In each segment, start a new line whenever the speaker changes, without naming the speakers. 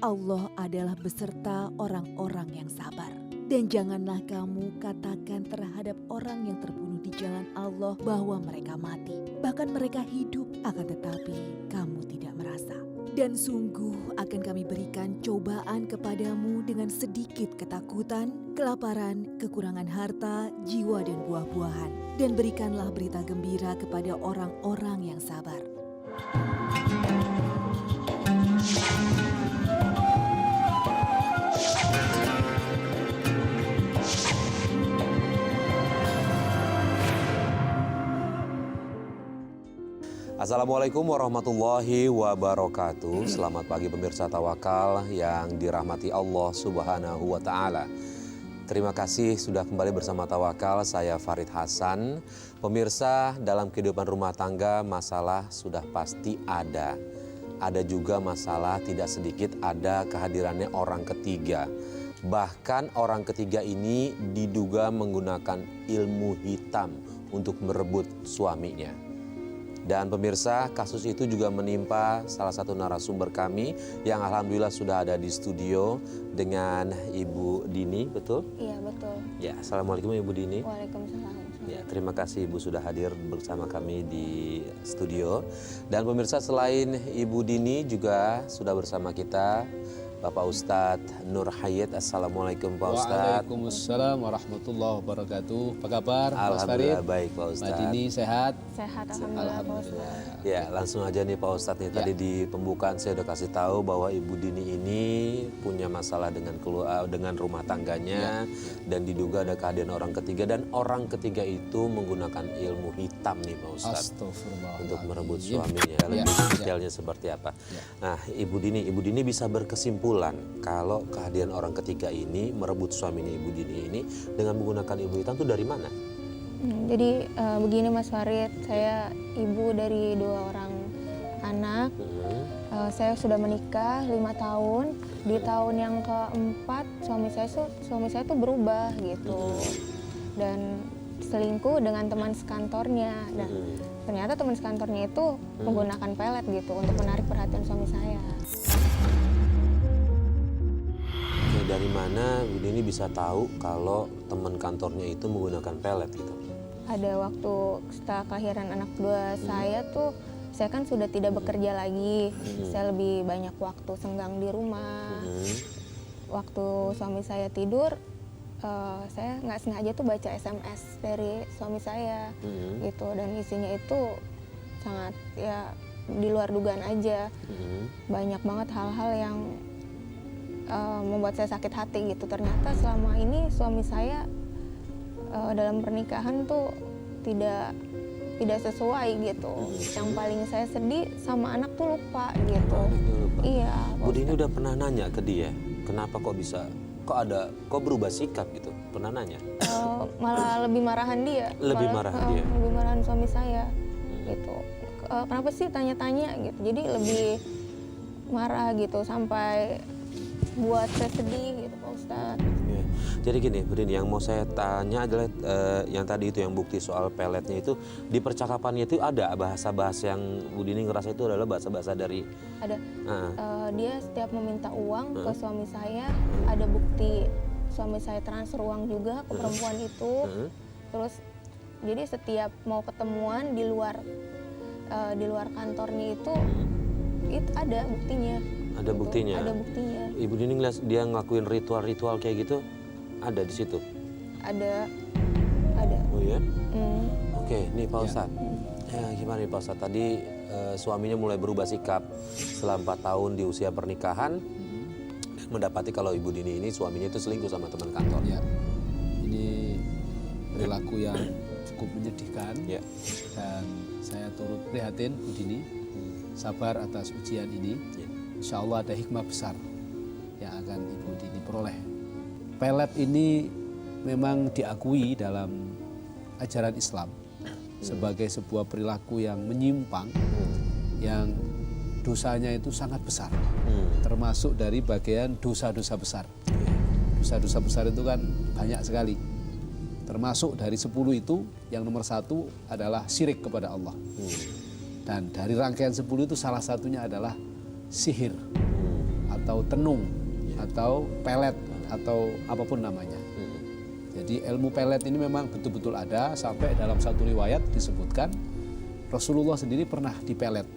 Allah adalah beserta orang-orang yang sabar. Dan janganlah kamu katakan terhadap orang yang terbunuh di jalan Allah bahwa mereka mati. Bahkan mereka hidup, akan tetapi kamu tidak merasa. Dan sungguh akan kami berikan cobaan kepadamu dengan sedikit ketakutan, kelaparan, kekurangan harta, jiwa dan buah-buahan. Dan berikanlah berita gembira kepada orang-orang yang sabar.
Assalamualaikum warahmatullahi wabarakatuh. Selamat pagi pemirsa Tawakal yang dirahmati Allah Subhanahu wa Ta'ala. Terima kasih sudah kembali bersama Tawakal, saya Farid Hasan. Pemirsa, dalam kehidupan rumah tangga masalah sudah pasti ada. Ada juga masalah tidak sedikit ada kehadirannya orang ketiga. Bahkan orang ketiga ini diduga menggunakan ilmu hitam untuk merebut suaminya. Dan pemirsa, kasus itu juga menimpa salah satu narasumber kami yang alhamdulillah sudah ada di studio dengan Ibu Dini, betul?
Iya, betul.
Ya, Assalamualaikum Ibu Dini.
Waalaikumsalam.
Ya, terima kasih Ibu sudah hadir bersama kami di studio. Dan pemirsa, selain Ibu Dini juga sudah bersama kita Bapak Ustadz Nur Hayat. Assalamualaikum Pak Ustadz.
Waalaikumsalam warahmatullahi wabarakatuh. Apa kabar Mas Farid?
Alhamdulillah baik Pak Ustadz.
Mbak Dini sehat?
Sehat, alhamdulillah, Pak Ustadz.
Ya, langsung aja nih Pak Ustadz nih. Tadi di pembukaan saya udah kasih tahu bahwa Ibu Dini ini punya masalah dengan rumah tangganya dan diduga ada kehadiran orang ketiga, dan orang ketiga itu menggunakan ilmu hitam nih Pak Ustadz untuk merebut suaminya. Lebih detailnya seperti apa? Nah, Ibu Dini bisa berkesimpulan kalau kehadiran orang ketiga ini merebut suaminya Ibu Dini ini dengan menggunakan ilmu hitam itu dari mana?
Jadi begini Mas Farid, saya ibu dari 2 orang anak. Saya sudah menikah 5 tahun. Di tahun yang keempat suami saya tuh berubah gitu. Dan selingkuh dengan teman sekantornya. Dan ternyata teman sekantornya itu menggunakan pelet gitu untuk menarik perhatian suami saya.
Dari mana Bu Dini bisa tahu kalau teman kantornya itu menggunakan pelet gitu?
Ada waktu setelah kelahiran anak kedua saya tuh, saya kan sudah tidak bekerja lagi. Saya lebih banyak waktu senggang di rumah. Waktu suami saya tidur, saya nggak sengaja tuh baca SMS dari suami saya gitu, dan isinya itu sangat ya di luar dugaan aja. Banyak banget hal-hal yang membuat saya sakit hati gitu. Ternyata selama ini suami saya dalam pernikahan tuh tidak sesuai gitu. Yang paling saya sedih sama anak tuh lupa gitu. Iya.
Bu Dini udah pernah nanya ke dia, kenapa kok berubah sikap gitu? Pernah nanya?
Malah lebih marahan dia.
Lebih marahan
suami saya gitu. Kenapa sih tanya-tanya gitu? Jadi lebih marah gitu sampai buat saya sedih gitu Pak Ustadz.
Ya. Jadi gini Bu Dini, yang mau saya tanya adalah yang tadi itu yang bukti soal peletnya itu, di percakapannya itu ada bahasa-bahasa yang Bu Dini ngerasa itu adalah bahasa-bahasa dari...
Ada. Dia setiap meminta uang ke suami saya, ada bukti suami saya transfer uang juga ke perempuan itu. Terus jadi setiap mau ketemuan di luar kantornya itu ada buktinya.
Ada buktinya?
Ada buktinya.
Ibu Dini ngeliat dia ngelakuin ritual-ritual kayak gitu, ada di situ?
Ada.
Oh iya? Oke, nih Pak Ustadz. Gimana nih Pak Ustadz? Tadi suaminya mulai berubah sikap setelah 4 tahun di usia pernikahan, mendapati kalau Ibu Dini ini suaminya itu selingkuh sama teman kantor.
Ya, ini perilaku yang cukup menyedihkan. Dan saya turut prihatin Bu Dini, sabar atas ujian ini. Insya Allah ada hikmah besar yang akan Ibu Dini peroleh. Pelet ini memang diakui dalam ajaran Islam sebagai sebuah perilaku yang menyimpang, yang dosanya itu sangat besar, termasuk dari bagian dosa-dosa besar. Dosa-dosa besar itu kan banyak sekali. Termasuk dari 10 itu, yang nomor 1 adalah syirik kepada Allah. Dan dari rangkaian 10 itu salah satunya adalah sihir atau tenung atau pelet atau apapun namanya. Jadi ilmu pelet ini memang betul-betul ada, sampai dalam satu riwayat disebutkan Rasulullah sendiri pernah dipelet,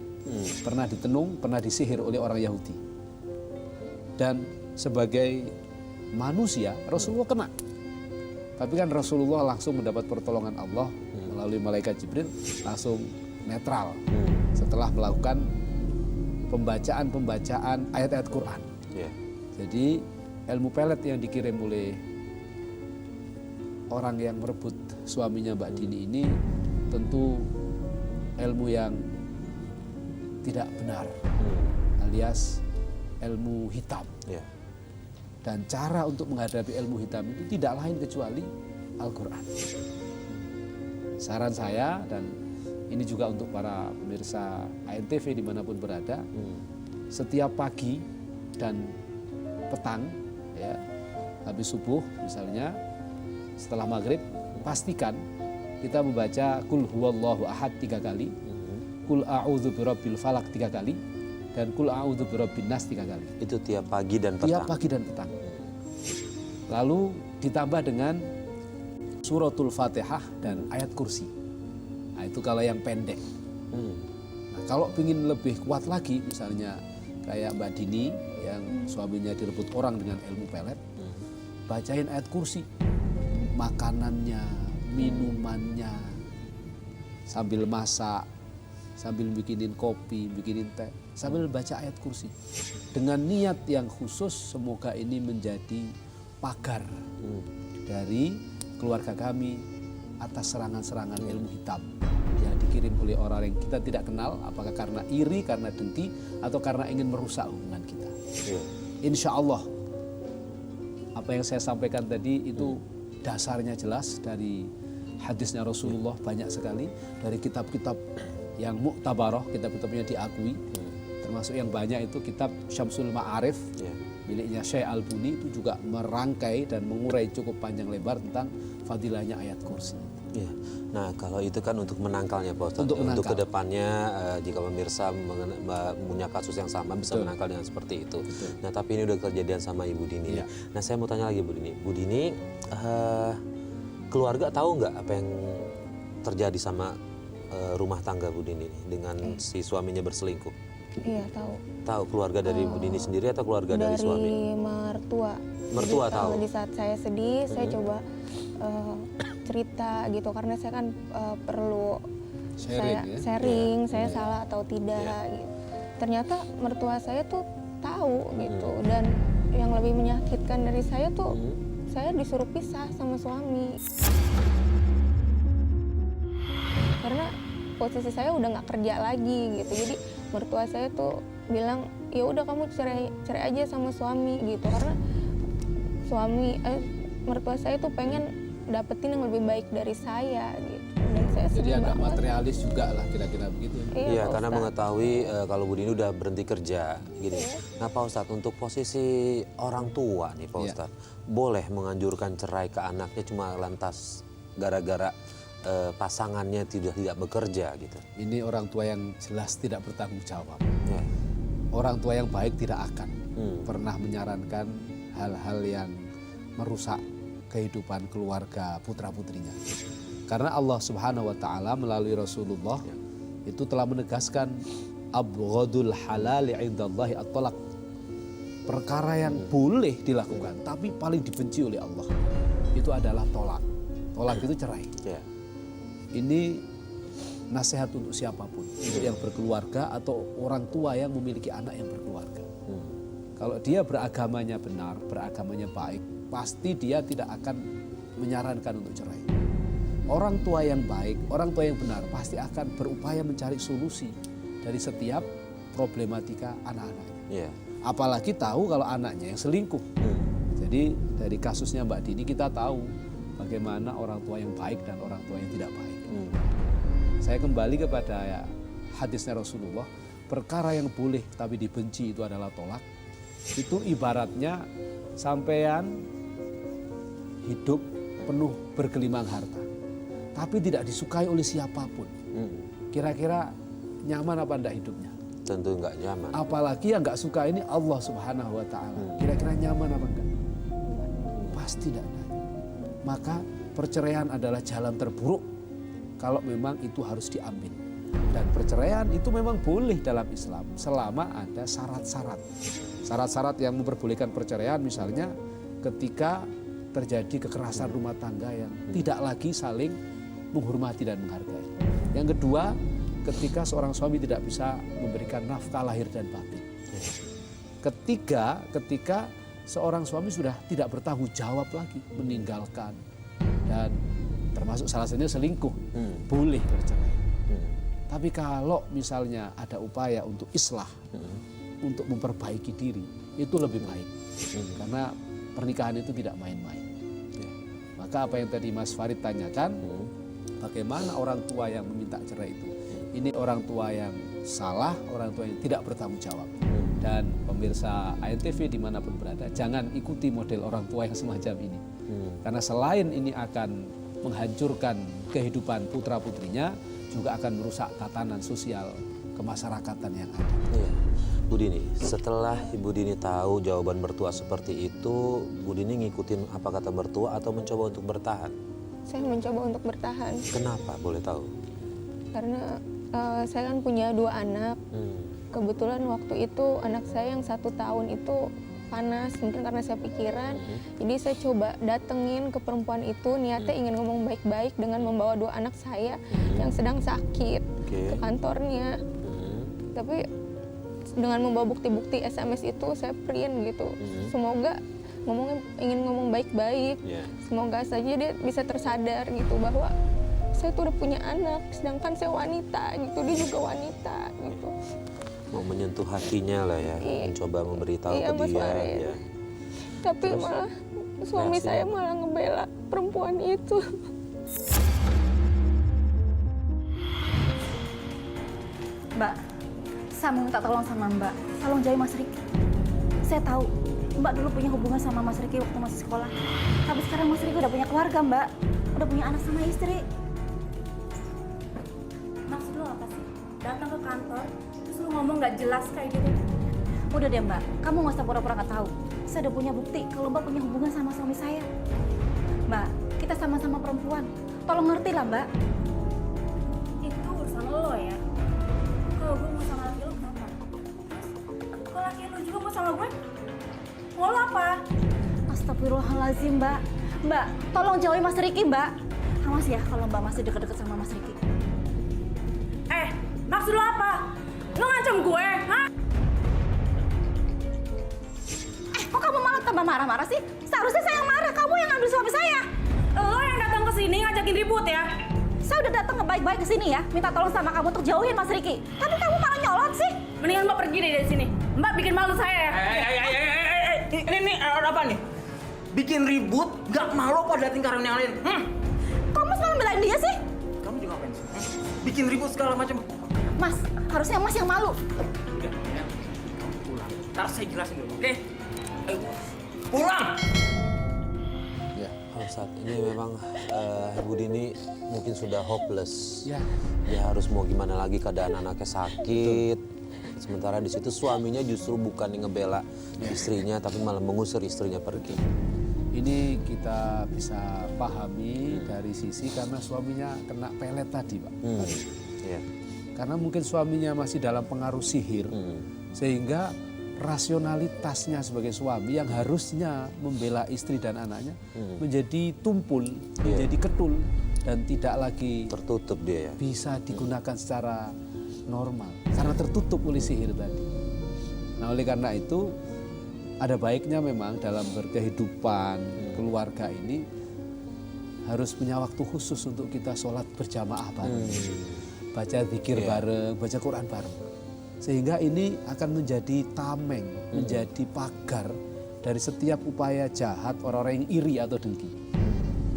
pernah ditenung, pernah disihir oleh orang Yahudi. Dan sebagai manusia Rasulullah kena. Tapi kan Rasulullah langsung mendapat pertolongan Allah melalui malaikat Jibril, langsung netral setelah melakukan pembacaan ayat-ayat Quran. Jadi ilmu pelet yang dikirim oleh orang yang merebut suaminya Mbak Dini ini tentu ilmu yang tidak benar, alias ilmu hitam. Dan cara untuk menghadapi ilmu hitam itu tidak lain kecuali Al-Quran. Saran saya, dan ini juga untuk para pemirsa ANTV dimanapun berada, setiap pagi dan petang, ya, habis subuh misalnya, setelah maghrib, pastikan kita membaca Qul huwallahu ahad 3 kali, Qul a'udzu birabbil falaq 3 kali, dan Qul a'udzu birabbin nas 3 kali.
Itu tiap pagi dan petang.
Tiap pagi dan petang. Lalu ditambah dengan suratul Fatihah dan ayat kursi. Nah, itu kalau yang pendek. Nah, kalau ingin lebih kuat lagi, misalnya kayak Mbak Dini yang suaminya direbut orang dengan ilmu pelet, bacain ayat kursi. Makanannya, minumannya, sambil masak, sambil bikinin kopi, bikinin teh, sambil baca ayat kursi. Dengan niat yang khusus, semoga ini menjadi pagar dari keluarga kami atas serangan-serangan ilmu hitam yang dikirim oleh orang yang kita tidak kenal, apakah karena iri, karena dengki, atau karena ingin merusak hubungan kita. Insya Allah apa yang saya sampaikan tadi itu dasarnya jelas dari hadisnya Rasulullah, banyak sekali dari kitab-kitab yang muktabaroh, kitab-kitabnya diakui, termasuk yang banyak itu kitab Syamsul Ma'arif miliknya Syekh Al-Buni, itu juga merangkai dan mengurai cukup panjang lebar tentang fadilahnya ayat kursi.
Nah, kalau itu kan untuk menangkalnya Pak Ustadz. Untuk kedepannya jika pemirsa punya kasus yang sama bisa menangkal dengan seperti itu. Nah, tapi ini udah kejadian sama Ibu Dini. Nah, saya mau tanya lagi Bu Dini. Bu Dini, keluarga tahu nggak apa yang terjadi sama rumah tangga Bu Dini dengan si suaminya berselingkuh?
Iya, tahu.
Tahu keluarga dari Bu Dini sendiri atau keluarga dari suami?
Dari mertua.
Mertua
Jadi,
tahu.
Di saat saya sedih, saya coba cerita gitu, karena saya kan perlu sharing, saya salah atau tidak. Gitu. Ternyata mertua saya tuh tahu gitu, dan yang lebih menyakitkan dari saya tuh saya disuruh pisah sama suami. Karena posisi saya udah nggak kerja lagi gitu, jadi mertua saya tuh bilang ya udah kamu cerai aja sama suami gitu, karena mertua saya tuh pengen dapetin yang lebih baik dari saya gitu. Dan saya
jadi agak
banget.
materialis juga lah kira-kira begitu.
Iya, karena mengetahui kalau Bu Dini udah berhenti kerja gini. Nah Pak Ustadz, untuk posisi orang tua nih Pak Ustadz, boleh menganjurkan cerai ke anaknya cuma lantas gara-gara pasangannya tidak bekerja gitu?
Ini orang tua yang jelas tidak bertanggung jawab. Orang tua yang baik tidak akan pernah menyarankan hal-hal yang merusak kehidupan keluarga putra-putrinya. Karena Allah Subhanahu wa taala melalui Rasulullah itu telah menegaskan abghadul halali 'indallahi at-talaq. Perkara yang boleh dilakukan tapi paling dibenci oleh Allah itu adalah tolak. Tolak itu cerai. Ini nasihat untuk siapapun, untuk yang berkeluarga atau orang tua yang memiliki anak yang berkeluarga. Kalau dia beragamanya benar, beragamanya baik, pasti dia tidak akan menyarankan untuk cerai. Orang tua yang baik, orang tua yang benar pasti akan berupaya mencari solusi dari setiap problematika anak-anaknya. Apalagi tahu kalau anaknya yang selingkuh. Jadi dari kasusnya Mbak Dini kita tahu bagaimana orang tua yang baik dan orang tua yang tidak baik. Saya kembali kepada hadisnya Rasulullah, perkara yang boleh tapi dibenci itu adalah tolak. Itu ibaratnya sampean hidup penuh bergelimang harta, tapi tidak disukai oleh siapapun. Kira-kira nyaman apa enggak hidupnya?
tentu nggak nyaman.
Apalagi yang nggak suka ini Allah Subhanahu wa Ta'ala. Kira-kira nyaman apa enggak? Pasti tidak nyaman. Maka perceraian adalah jalan terburuk kalau memang itu harus diambil. Dan perceraian itu memang boleh dalam Islam selama ada syarat-syarat. Syarat-syarat yang memperbolehkan perceraian misalnya ketika terjadi kekerasan rumah tangga yang tidak lagi saling menghormati dan menghargai. Yang kedua, ketika seorang suami tidak bisa memberikan nafkah lahir dan batin. Ketiga, ketika seorang suami sudah tidak bertanggung jawab lagi, meninggalkan dan termasuk salah satunya selingkuh, boleh bercerai. Tapi kalau misalnya ada upaya untuk islah, untuk memperbaiki diri, itu lebih baik. Karena pernikahan itu tidak main-main. Maka apa yang tadi Mas Farid tanyakan, bagaimana orang tua yang meminta cerai itu? Ini orang tua yang salah, orang tua yang tidak bertanggung jawab. Dan pemirsa ANTV dimanapun berada, jangan ikuti model orang tua yang semacam ini. Karena selain ini akan menghancurkan kehidupan putra-putrinya, juga akan merusak tatanan sosial kemasyarakatan yang ada.
Iya. Bu Dini, setelah Ibu Dini tahu jawaban mertua seperti itu, Bu Dini ngikutin apa kata mertua atau mencoba untuk bertahan?
Saya mencoba untuk bertahan.
Kenapa? Boleh tahu?
Karena saya kan punya 2 anak. Kebetulan waktu itu anak saya yang 1 tahun itu panas, mungkin karena saya pikiran. Jadi saya coba datengin ke perempuan itu, niatnya ingin ngomong baik-baik dengan membawa 2 anak saya yang sedang sakit ke kantornya. Tapi dengan membawa bukti-bukti SMS itu saya print gitu. Semoga ingin ngomong baik-baik. Semoga saja dia bisa tersadar gitu bahwa saya tuh udah punya anak, sedangkan saya wanita gitu, dia juga wanita gitu.
Mau menyentuh hatinya lah ya, mencoba memberitahu ke dia. Ya.
Tapi terus, malah suami saya malah ngebela perempuan itu.
Mbak, saya mau minta tolong sama Mbak. Tolong jauhi Mas Riki. Saya tahu Mbak dulu punya hubungan sama Mas Riki waktu masih sekolah. Tapi sekarang Mas Riki udah punya keluarga, Mbak. Udah punya anak sama istri. Maksud lo apa sih? Datang ke kantor, terus lo ngomong nggak jelas kayak gitu. Udah deh Mbak, kamu nggak usah pura-pura nggak tahu. Saya udah punya bukti kalau Mbak punya hubungan sama suami saya. Mbak, kita sama-sama perempuan. Tolong ngerti lah Mbak. Itu urusan lo ya. Kalau gue mau sama laki lo kenapa? Kalau laki lo juga mau sama gue? Mau lo apa? Astagfirullahaladzim Mbak. Mbak, tolong jauhi Mas Riki Mbak. Awas ya kalau Mbak masih deket-deket sama Mas Riki. Maksud lo apa? Lo ngancam gue, hah? Kok kamu malah tambah marah-marah sih? Seharusnya saya yang marah, kamu yang ambil suami saya. Lo yang datang ke sini ngajakin ribut ya? Saya udah datang baik-baik ke sini ya, minta tolong sama kamu untuk jauhin Mas Riki. Tapi kamu malah nyolot sih. Mendingan Mbak pergi deh dari sini. Mbak bikin malu saya ya.
Ini apa nih? Bikin ribut, gak malu apa dating karyawan yang lain?
Kamu selalu belain dia sih?
Kamu juga ngapain sih? Bikin ribut segala macam.
Mas, harusnya Mas yang malu.
Udah, ya. Kamu pulang. Ntar saya jelasin dulu, oke? Ayo, pulang!
Ya, saat ini memang Ibu Dini mungkin sudah hopeless.
Ya.
Dia harus mau gimana lagi, keadaan anaknya sakit. Sementara di situ suaminya justru bukan yang ngebela istrinya, tapi malah mengusir istrinya pergi.
Ini kita bisa pahami dari sisi karena suaminya kena pelet tadi, Pak.
Ya.
Karena mungkin suaminya masih dalam pengaruh sihir, sehingga rasionalitasnya sebagai suami yang harusnya membela istri dan anaknya menjadi tumpul, menjadi ketul, dan tidak lagi
Tertutup dia ya.
bisa digunakan secara normal karena tertutup oleh sihir tadi. Nah, oleh karena itu ada baiknya memang dalam berkehidupan keluarga ini harus punya waktu khusus untuk kita sholat berjamaah bareng, baca zikir bareng, baca Quran bareng, sehingga ini akan menjadi tameng, menjadi pagar dari setiap upaya jahat orang-orang yang iri atau dengki.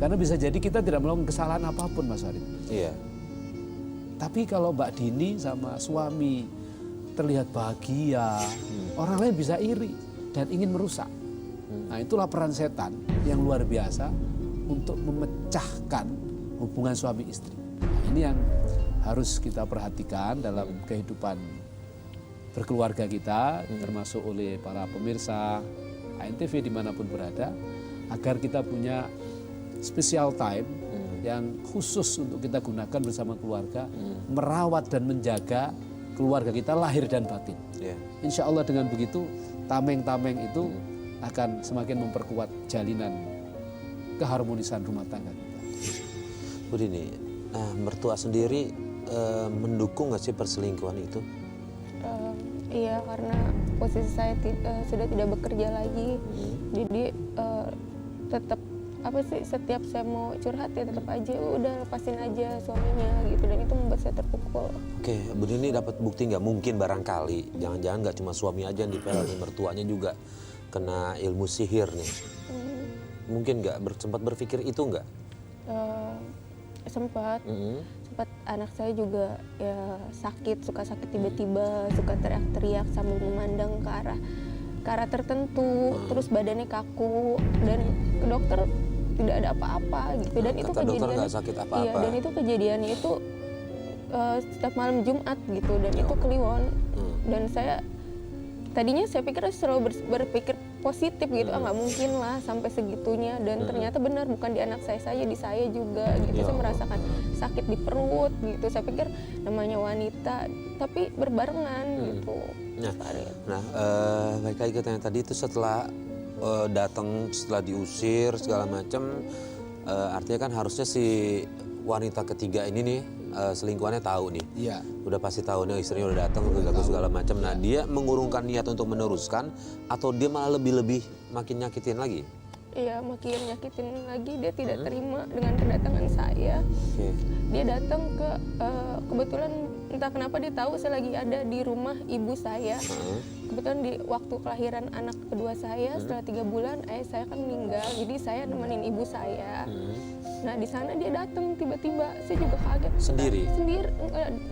Karena bisa jadi kita tidak melakukan kesalahan apapun, Mas Farid.
Iya.
Tapi kalau Mbak Dini sama suami terlihat bahagia, orang lain bisa iri dan ingin merusak. Nah, itulah peran setan yang luar biasa untuk memecahkan hubungan suami istri. Nah, ini yang harus kita perhatikan dalam kehidupan berkeluarga kita, termasuk oleh para pemirsa ANTV dimanapun berada, agar kita punya special time yang khusus untuk kita gunakan bersama keluarga, merawat dan menjaga keluarga kita lahir dan batin. Insya Allah dengan begitu tameng-tameng itu akan semakin memperkuat jalinan keharmonisan rumah tangga kita.
Bu Dini, mertua sendiri mendukung nggak sih perselingkuhan itu?
Iya, karena posisi saya sudah tidak bekerja lagi, jadi tetap setiap saya mau curhat ya tetap aja udah lepasin aja suaminya gitu, dan itu membuat saya terpukul.
Oke, Bu Dini dapat bukti nggak? Mungkin barangkali jangan-jangan nggak cuma suami aja yang dipel, mertuanya juga kena ilmu sihir nih. Mungkin nggak sempat berpikir itu nggak?
Sempat anak saya juga ya suka sakit tiba-tiba, suka teriak-teriak sambil memandang ke arah tertentu, terus badannya kaku, dan ke dokter tidak ada apa-apa gitu. Dan itu kejadiannya
sakit apa-apa.
Iya, dan itu kejadiannya itu setiap malam Jumat gitu, dan itu Kliwon. Dan tadinya saya pikir selalu berpikir positif gitu, nggak mungkin lah sampai segitunya, dan ternyata benar, bukan di anak saya saja, di saya juga gitu. Saya merasakan sakit di perut gitu. Saya pikir namanya wanita, tapi berbarengan gitu.
Baik lagi ke yang tadi itu, setelah datang, setelah diusir segala macam, artinya kan harusnya si wanita ketiga ini nih selingkuhannya tahu nih.
Iya.
Udah pasti tahu nih istrinya udah datang, udah ganggu segala macam. Nah, dia mengurungkan niat untuk meneruskan atau dia malah lebih makin nyakitin lagi?
Iya, makin nyakitin lagi. Dia tidak terima dengan kedatangan saya. Dia datang kebetulan entah kenapa dia tahu saya lagi ada di rumah ibu saya. Kebetulan di waktu kelahiran anak kedua saya, setelah 3 bulan ayah saya kan meninggal, jadi saya nemenin ibu saya. Nah, di sana dia datang tiba-tiba, saya juga kaget.
Sendiri?
Sendiri,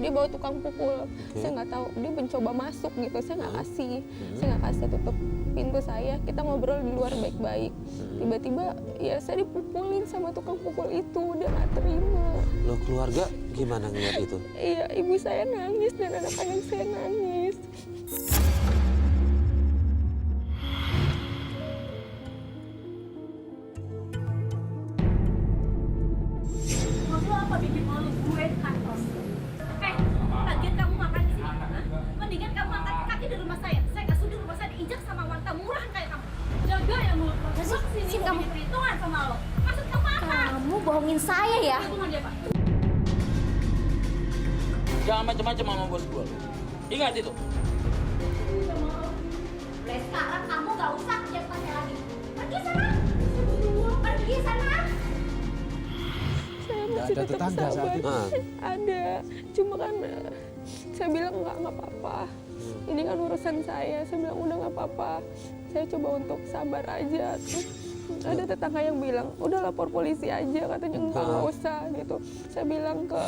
dia bawa tukang pukul. Saya nggak tahu, dia mencoba masuk gitu, saya nggak kasih. Saya nggak kasih, tutup pintu saya, kita ngobrol di luar baik-baik. Tiba-tiba ya saya dipukulin sama tukang pukul itu, dia nggak terima.
Loh, keluarga gimana ngeliat itu?
Iya, ibu saya nangis dan anak ayah saya nangis.
Maksud apa bikin malu gue di kantor? Lagian kamu makan di sini. Mendingan kamu angkat kaki di rumah saya. Saya nggak sudi rumah saya diinjak sama wanita murahan kayak kamu. Jaga ya mulut. Masuk sini kamu perhitungan sama lo. Maksud kamu apa? Kamu bohongin saya ya? Perhitungan dia, Pak.
Jangan macam-macam sama bos gue. Ingat itu.
Mulai sekarang kamu nggak usah kerja tempat saya lagi. Pergi sana. Pergi sana.
Saya
Nggak
masih
ada
tetap
tetangga saat
sabar.
itu?
Ada, cuma kan saya bilang nggak apa-apa. Ini kan urusan saya bilang udah nggak apa-apa. Saya coba untuk sabar aja. Terus ada tetangga yang bilang udah lapor polisi aja, katanya nggak usah gitu. Saya bilang ke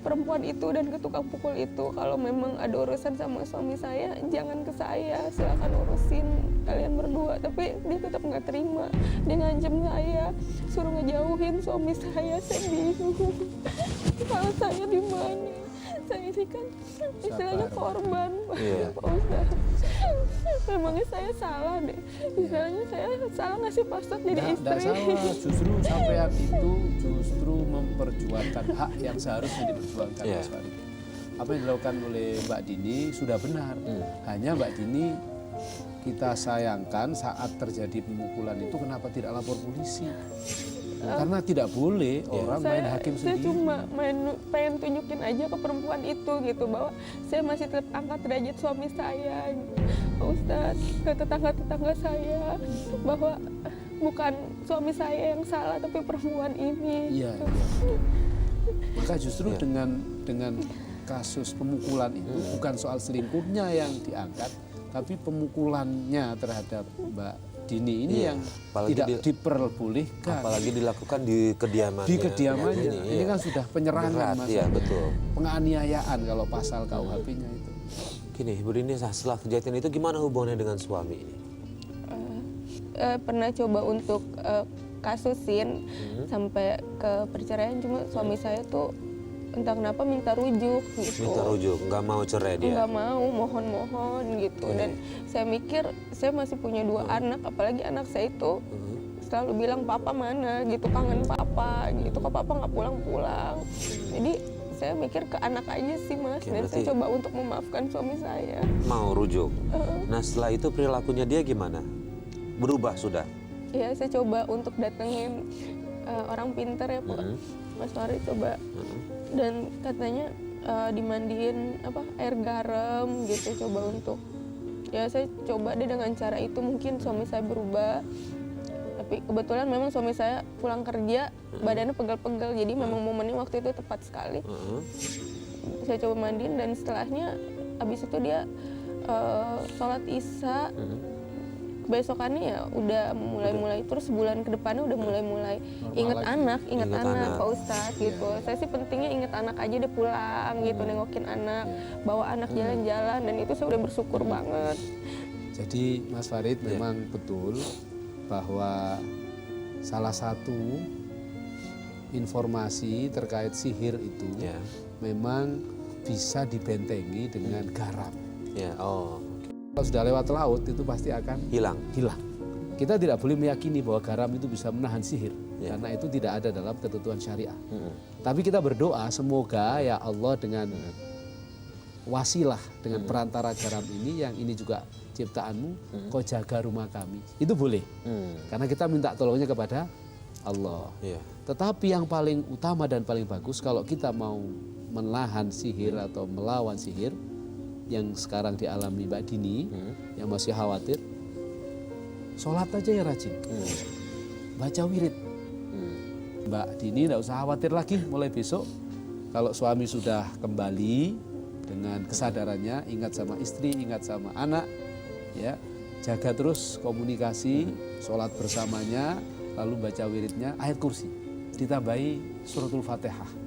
perempuan itu dan ke tukang pukul itu, kalau memang ada urusan sama suami saya jangan ke saya, silakan urusin kalian berdua. Tapi dia tetap nggak terima, dia ngancem saya, suruh ngejauhin suami saya bingung. Kalau saya di mana? Saya ini kan istilahnya korban, Pak Ustadz. Memangnya saya salah deh, istilahnya saya salah ngasih password jadi istri.
Tidak salah, justru sampean itu justru memperjuangkan hak yang seharusnya diperjuangkan Mas Farid. Apa yang dilakukan oleh Mbak Dini sudah benar. Hanya Mbak Dini kita sayangkan saat terjadi pemukulan itu kenapa tidak lapor polisi? Karena tidak boleh orang main hakim
Saya
sendiri.
cuma pengen tunjukin aja ke perempuan itu gitu, bahwa saya masih tetap angkat derajat suami saya, Pak Ustadz, ke tetangga-tetangga saya, bahwa bukan suami saya yang salah tapi perempuan ini.
Iya. Maka justru dengan kasus pemukulan itu bukan soal selingkuhnya yang diangkat, tapi pemukulannya terhadap Mbak Dini ini yang tidak diperbolehkan.
Apalagi dilakukan di kediamannya.
Di kediamannya. Ini kan sudah penyerangan, Mas.
Iya, betul.
Penganiayaan kalau pasal KUHP-nya itu.
Gini, Bu Dini, setelah kejadian itu gimana hubungannya dengan suami ini?
Pernah coba untuk kasusin sampai ke perceraian, cuma suami saya tuh entah kenapa minta rujuk gitu.
Minta rujuk, nggak mau cerai dia.
Nggak mau, mohon-mohon gitu. Dan saya mikir saya masih punya 2 anak, apalagi anak saya itu selalu bilang papa mana gitu, kangen papa gitu, kok papa nggak pulang-pulang. Jadi saya mikir ke anak aja sih Mas,
Oke,
dan saya
berarti
coba untuk memaafkan suami saya.
Mau rujuk. Nah setelah itu perilakunya dia gimana? Berubah sudah?
Ya saya coba untuk datengin orang pintar ya Pak, Mas Farid coba. Dan katanya dimandiin air garam gitu, coba untuk ya saya coba deh dengan cara itu mungkin suami saya berubah. Tapi kebetulan memang suami saya pulang kerja badannya pegel-pegel, jadi memang momennya waktu itu tepat sekali. Saya coba mandiin dan setelahnya abis itu dia sholat isya. Besokannya ya udah mulai terus sebulan ke depannya udah mulai inget anak Pak Ustadz gitu. Saya sih pentingnya inget anak aja deh, pulang gitu, nengokin anak, bawa anak jalan-jalan, dan itu saya udah bersyukur banget.
Jadi Mas Farid memang betul bahwa salah satu informasi terkait sihir itu memang bisa dibentengi dengan garam. Kalau sudah lewat laut itu pasti akan hilang. Kita tidak boleh meyakini bahwa garam itu bisa menahan sihir, karena itu tidak ada dalam ketentuan syariah. Tapi kita berdoa semoga ya Allah dengan wasilah, dengan perantara garam ini, yang ini juga ciptaanmu, kau jaga rumah kami. Itu boleh, karena kita minta tolongnya kepada Allah. Tetapi yang paling utama dan paling bagus kalau kita mau menahan sihir atau melawan sihir yang sekarang dialami Mbak Dini, yang masih khawatir, sholat aja ya rajin, baca wirid. Mbak Dini tidak usah khawatir lagi, mulai besok kalau suami sudah kembali dengan kesadarannya, ingat sama istri, ingat sama anak, ya jaga terus komunikasi, sholat bersamanya, lalu baca wiridnya, ayat kursi, ditambahi suratul Fatihah.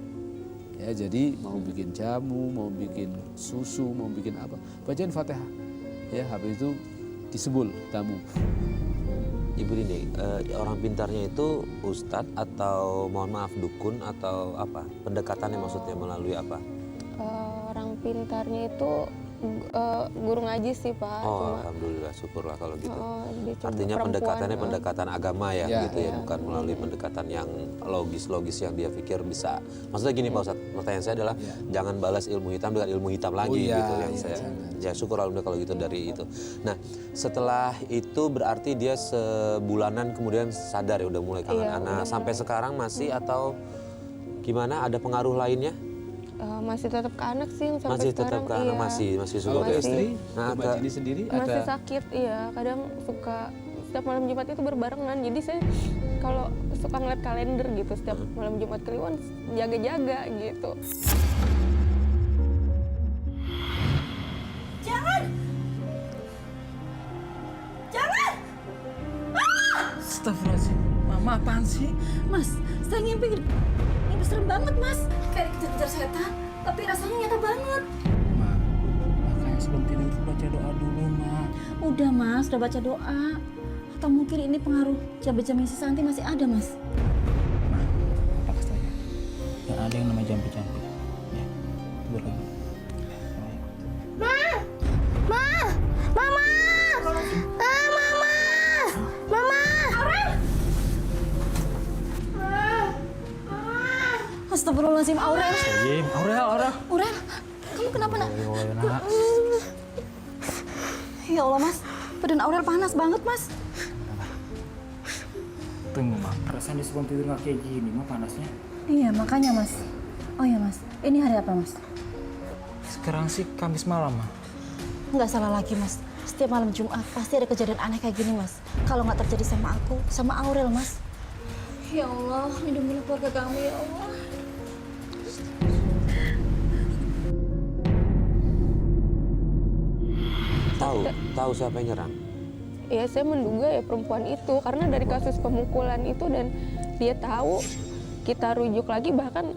Ya, jadi mau bikin jamu, mau bikin susu, mau bikin apa, bacain Fatihah. Ya, habis itu disebul tamu.
Ibu Dini, orang pintarnya itu ustadz atau mohon maaf dukun atau apa? Pendekatannya maksudnya melalui apa?
Orang pintarnya itu guru ngaji sih Pak.
Alhamdulillah, syukurlah kalau gitu.
perempuan,
Artinya pendekatannya pendekatan agama ya gitu ya, bukan melalui pendekatan yang logis-logis yang dia pikir bisa. Maksudnya gini Pak Ustadz, pertanyaan saya adalah jangan balas ilmu hitam dengan ilmu hitam lagi gitu yang saya. Ya syukur alhamdulillah kalau gitu dari itu. Nah setelah itu berarti dia sebulanan kemudian sadar ya udah mulai kangen anak. Sampai sekarang masih atau gimana? Ada pengaruh lainnya?
Masih tetap ke anak sih sampai
masih
sekarang.
Tetap ke anak, masih
Kalau ke istri, Mbak Dini sendiri
masih
ada
sakit, iya. Kadang suka setiap malam Jumat itu berbarengan. Jadi saya kalau suka ngeliat kalender gitu, setiap malam Jumat Kliwon jaga-jaga gitu.
Jangan!
Astagfirullahaladzim, Mama apaan sih?
Mas, saya ngimpi serem banget Mas. Kayak dikejar-kejar setan, tapi rasanya nyata banget.
Ma, makanya sebelum tidur baca doa dulu, Ma.
Udah Mas, udah baca doa. Atau mungkin ini pengaruh jampi-jampi si Santi masih ada Mas?
Ma, pakas saya. Gak ada yang namanya jampi-jampi. Ya, tidur lagi.
Astagfirullahaladzim, Aurel.
Aurel.
Kamu kenapa nak?
Nak.
Ya Allah Mas, badan Aurel panas banget Mas.
Tunggu, Ma. Perasaan di sebelum tidur nggak kayak gini, Ma, panasnya.
Iya, makanya Mas. Oh ya Mas, ini hari apa Mas?
Sekarang sih Kamis malam, Ma.
Nggak salah lagi Mas. Setiap malam Jumat pasti ada kejadian aneh kayak gini Mas. Kalau nggak terjadi sama aku, sama Aurel Mas. Ya Allah, lindungilah keluarga kami ya Allah.
Tahu siapa yang nyerang?
Ya saya menduga ya perempuan itu, karena dari kasus pemukulan itu, dan dia tahu kita rujuk lagi, bahkan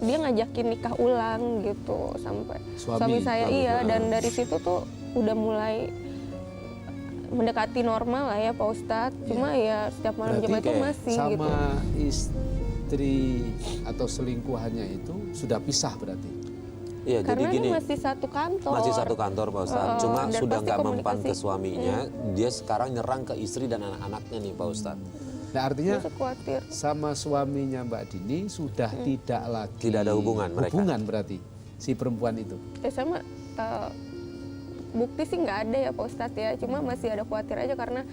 dia ngajakin nikah ulang gitu sampai suami saya dan dari situ tuh udah mulai mendekati normal lah ya Pak Ustadz. Cuma ya setiap malam Jumat itu masih
sama
gitu.
istri atau selingkuhannya itu sudah pisah berarti.
Iya, jadi
Karena
gini.
ini masih satu kantor.
Masih satu kantor Pak Ustadz, cuma
dan
sudah
pasti
nggak mempan ke
komunikasi.
suaminya, dia sekarang nyerang ke istri dan anak-anaknya nih Pak Ustadz.
Nah artinya
Masih khawatir.
sama suaminya Mbak Dini sudah tidak lagi
Tidak ada hubungan mereka.
Hubungan berarti si perempuan itu.
Sama bukti sih nggak ada ya Pak Ustadz ya, cuma masih ada khawatir aja karena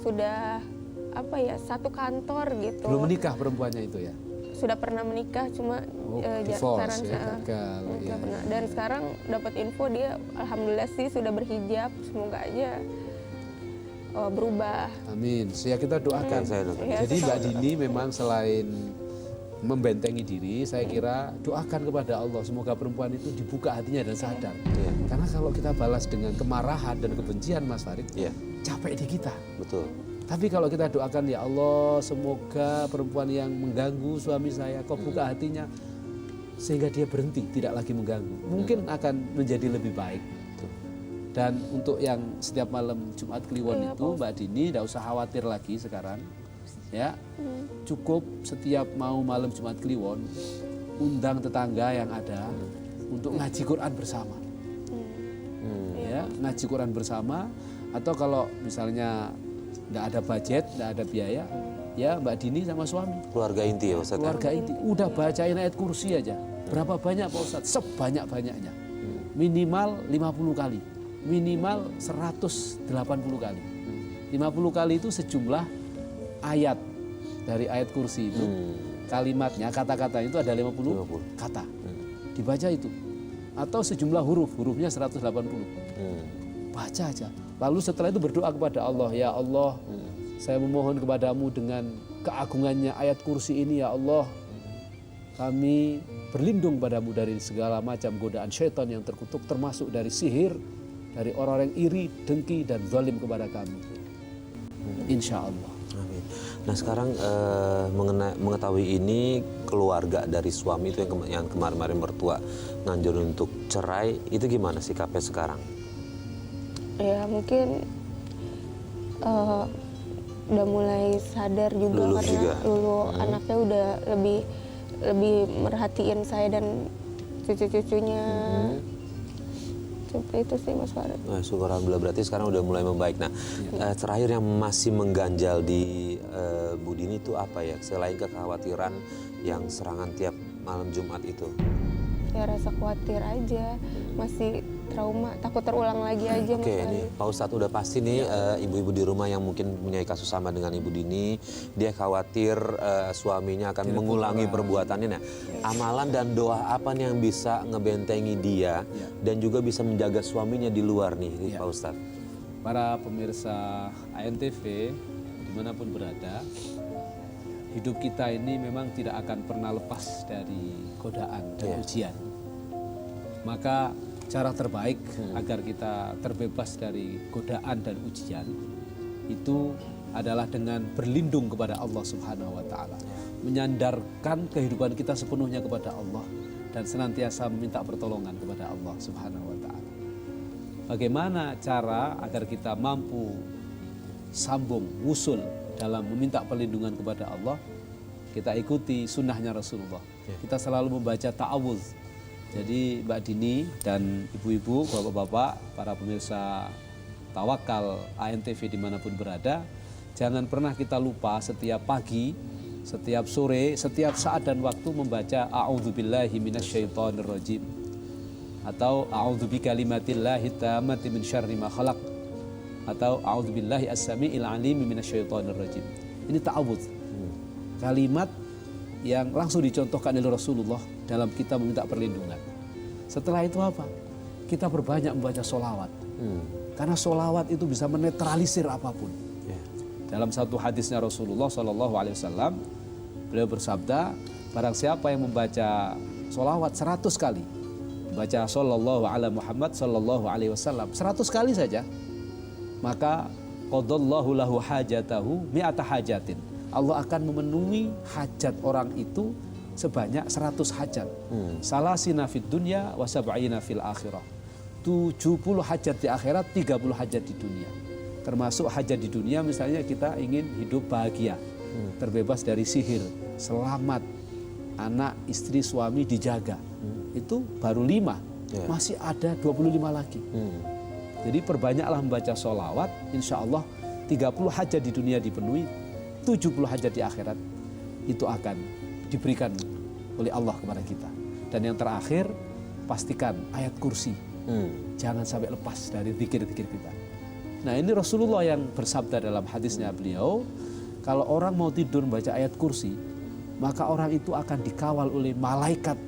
sudah apa ya, satu kantor gitu.
Belum menikah perempuannya itu ya.
Sudah pernah menikah, cuma
Divorce ya, gagal.
nggak
Ya.
pernah. Dan sekarang dapat info dia alhamdulillah sih sudah berhijab, semoga aja berubah.
Amin. Ya kita doakan.
Saya doakan.
Ya,
Jadi
kita-
Mbak Dini memang selain membentengi diri, saya kira doakan kepada Allah semoga perempuan itu dibuka hatinya dan sadar.
Iya.
Karena kalau kita balas dengan kemarahan dan kebencian Mas Farid,
Iya,
capek di kita.
betul.
Tapi kalau kita doakan ya Allah semoga perempuan yang mengganggu suami saya kau buka hatinya sehingga dia berhenti tidak lagi mengganggu. Mungkin akan menjadi lebih baik. Dan untuk yang setiap malam Jumat Kliwon
Iya,
itu Mbak Dini tidak usah khawatir lagi sekarang. Ya, cukup setiap mau malam Jumat Kliwon undang tetangga yang ada untuk ngaji Quran bersama. Ya, ngaji Quran bersama atau kalau misalnya nggak ada budget, nggak ada biaya, ya Mbak Dini sama suami,
Keluarga inti ya Ustadz.
keluarga inti, udah bacain ayat kursi aja. Berapa banyak Pak Ustadz? Sebanyak-banyaknya. Minimal 50 kali, minimal 180 kali. 50 kali itu sejumlah ayat dari ayat kursi itu. Kalimatnya, kata-kata itu ada 50 kata. Dibaca itu. Atau sejumlah hurufnya 180. Baca aja. Lalu setelah itu berdoa kepada Allah, ya Allah, saya memohon kepadamu dengan keagungannya ayat kursi ini ya Allah. Kami berlindung padamu dari segala macam godaan syaitan yang terkutuk, termasuk dari sihir, dari orang-orang yang iri, dengki, dan zalim kepada kami. Insya Allah.
Amin. Nah sekarang mengetahui ini keluarga dari suami itu yang kemarin-kemarin mertua nganjurin untuk cerai, itu gimana sikapnya sekarang?
Ya mungkin udah mulai sadar juga
Luluh
karena
juga.
Lulu anaknya udah lebih merhatiin saya dan cucu-cucunya. Seperti itu sih Mas Farid.
Nah, syukur alhamdulillah, berarti sekarang udah mulai membaik. Nah, terakhir yang masih mengganjal di Bu Dini itu apa ya? Selain kekhawatiran yang serangan tiap malam Jumat itu.
Ya rasa khawatir aja, masih trauma, takut terulang lagi aja Mas
Oke,
Farid.
ini Pak Ustadz udah pasti nih ibu-ibu di rumah yang mungkin punya kasus sama dengan Ibu Dini, dia khawatir suaminya akan mengulangi perbuatannya. Nah, amalan dan doa apa nih yang bisa ngebentengi dia dan juga bisa menjaga suaminya di luar nih, Pak Ustadz?
Para pemirsa ANTV dimanapun berada, hidup kita ini memang tidak akan pernah lepas dari godaan dan ujian. Maka cara terbaik agar kita terbebas dari godaan dan ujian itu adalah dengan berlindung kepada Allah Subhanahu wa taala. Menyandarkan kehidupan kita sepenuhnya kepada Allah dan senantiasa meminta pertolongan kepada Allah Subhanahu wa taala. Bagaimana cara agar kita mampu sambung, wusul dalam meminta perlindungan kepada Allah? Kita ikuti sunnahnya Rasulullah. Kita selalu membaca ta'awudz. Jadi Mbak Dini dan ibu-ibu, bapak-bapak, para pemirsa Tawakal ANTV dimanapun berada, jangan pernah kita lupa setiap pagi, setiap sore, setiap saat dan waktu membaca a'udzubillahi minasyaitonirrajim atau a'udzubikalimatillahi tammati min syarri ma khalaq atau a'udzubillahi as-sami'il 'alim minasyaitonirrajim. Ini ta'awudz. Kalimat yang langsung dicontohkan oleh Rasulullah dalam kita meminta perlindungan. Setelah itu apa? Kita berbanyak membaca sholawat. Karena sholawat itu bisa menetralisir apapun. Dalam satu hadisnya Rasulullah SAW, beliau bersabda, barang siapa yang membaca sholawat 100 kali, membaca sallallahu ala Muhammad sallallahu alaihi wasallam 100 kali saja, maka qadallahu lahu hajatahu mi'ata hajatin. Allah akan memenuhi hajat orang itu sebanyak 100 hajat. Salasina fid dunya wa sab'ina fil akhirah. 70 hajat di akhirat, 30 hajat di dunia. Termasuk hajat di dunia misalnya kita ingin hidup bahagia, terbebas dari sihir, selamat, anak, istri, suami dijaga. Itu baru 5, masih ada 25 lagi. Jadi perbanyaklah membaca sholawat, insya Allah 30 hajat di dunia dipenuhi, 70 hajat di akhirat itu akan diberikan oleh Allah kepada kita. Dan yang terakhir, pastikan ayat kursi. Jangan sampai lepas dari zikir-zikir kita. Nah, ini Rasulullah yang bersabda dalam hadisnya beliau, kalau orang mau tidur membaca ayat kursi, maka orang itu akan dikawal oleh malaikat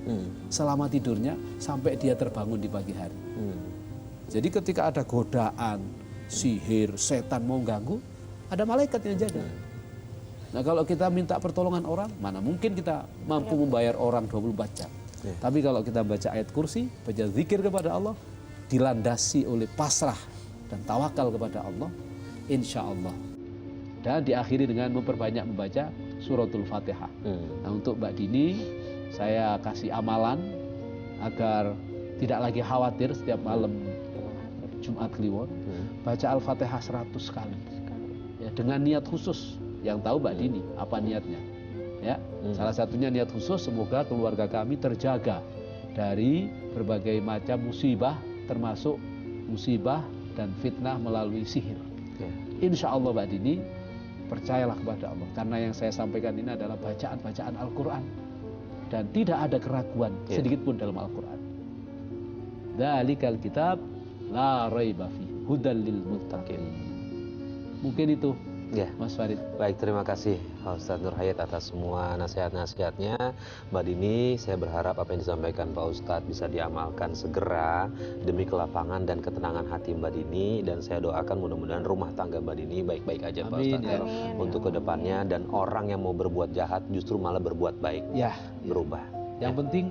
selama tidurnya sampai dia terbangun di pagi hari. Jadi ketika ada godaan, sihir, setan mau ganggu, ada malaikat yang jaga. Nah, kalau kita minta pertolongan orang, mana mungkin kita mampu membayar orang 24 jam. Tapi kalau kita baca ayat kursi, baca zikir kepada Allah, dilandasi oleh pasrah dan tawakal kepada Allah, insya Allah. Dan diakhiri dengan memperbanyak membaca suratul Fatihah. Nah, untuk Mbak Dini, saya kasih amalan agar tidak lagi khawatir setiap malam Jumat Kliwon, baca Al-Fatihah 100 kali. Ya, dengan niat khusus. Yang tahu Mbak Dini apa niatnya. Ya, salah satunya niat khusus, semoga keluarga kami terjaga dari berbagai macam musibah, termasuk musibah dan fitnah melalui sihir. Insya Allah Mbak Dini, percayalah kepada Allah, karena yang saya sampaikan ini adalah bacaan-bacaan Al-Quran dan tidak ada keraguan sedikit pun dalam Al-Quran. Dzalikal kitab la raiba fi hudal lil muttaqin. Mungkin itu Mas Farid.
Baik, terima kasih Pak Ustadz Nur Hayat atas semua nasihat-nasihatnya. Mbak Dini, saya berharap apa yang disampaikan Pak Ustadz bisa diamalkan segera demi kelapangan dan ketenangan hati Mbak Dini. Dan saya doakan mudah-mudahan rumah tangga Mbak Dini baik-baik aja Pak Ustadz untuk kedepannya. Dan orang yang mau berbuat jahat justru malah berbuat baik, berubah.
Yang penting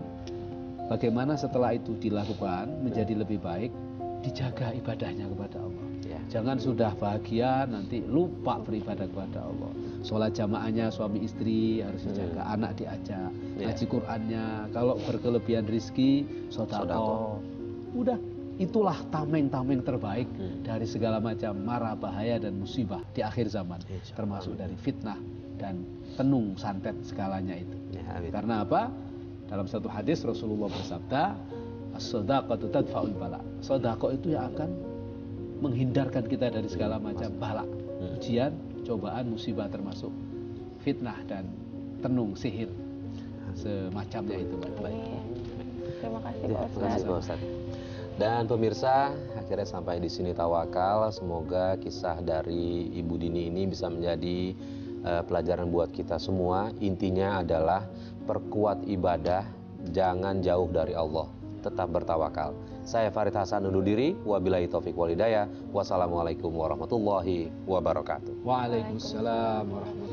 bagaimana setelah itu dilakukan menjadi lebih baik, dijaga ibadahnya kepada Allah. Jangan sudah bahagia nanti lupa beribadah kepada Allah. Sholat jamaahnya suami istri harus dijaga, anak diajak, ngaji Qur'annya. Kalau berkelebihan rizki, sodako. Udah, itulah tameng-tameng terbaik dari segala macam mara bahaya dan musibah di akhir zaman, termasuk dari fitnah dan tenung santet segalanya itu. Karena apa? Dalam satu hadis Rasulullah bersabda, as-shadaqatu tadfa'ul bala. Sedekah itu yang akan menghindarkan kita dari segala macam bala, ujian, cobaan, musibah, termasuk fitnah dan tenung sihir semacamnya itu.
Terima kasih Pak
Ustadz. Dan pemirsa, akhirnya sampai di sini tawakal. Semoga kisah dari Ibu Dini ini bisa menjadi pelajaran buat kita semua. Intinya adalah perkuat ibadah, jangan jauh dari Allah, tetap bertawakal. Saya Farid Hasan undur diri. Wabillahi taufik wal hidayah. Wassalamualaikum warahmatullahi wabarakatuh.
Waalaikumsalam warahmatullahi wabarakatuh.